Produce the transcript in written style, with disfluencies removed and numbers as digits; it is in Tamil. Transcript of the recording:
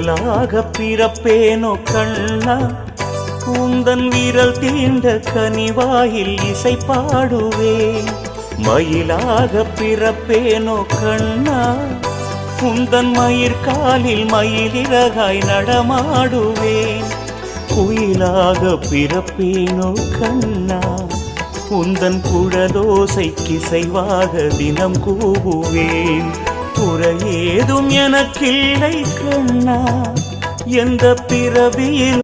குழலாக பிறப்பேனோ கண்ணா, உந்தன் விரல் தீண்ட கனிவாயில் இசை பாடுவேன். மயிலாக பிறப்பேனோ கண்ணா, உந்தன் மயிர்காலில் மயிலிறகாய் நடமாடுவேன். குயிலாக பிறப்பேனோ கண்ணா, உந்தன் குழலோசை கிசைவாக தினம் கூவுவேன். குறையேதும் எனக்கில்லை கண்ணா, எந்த பிறவியில்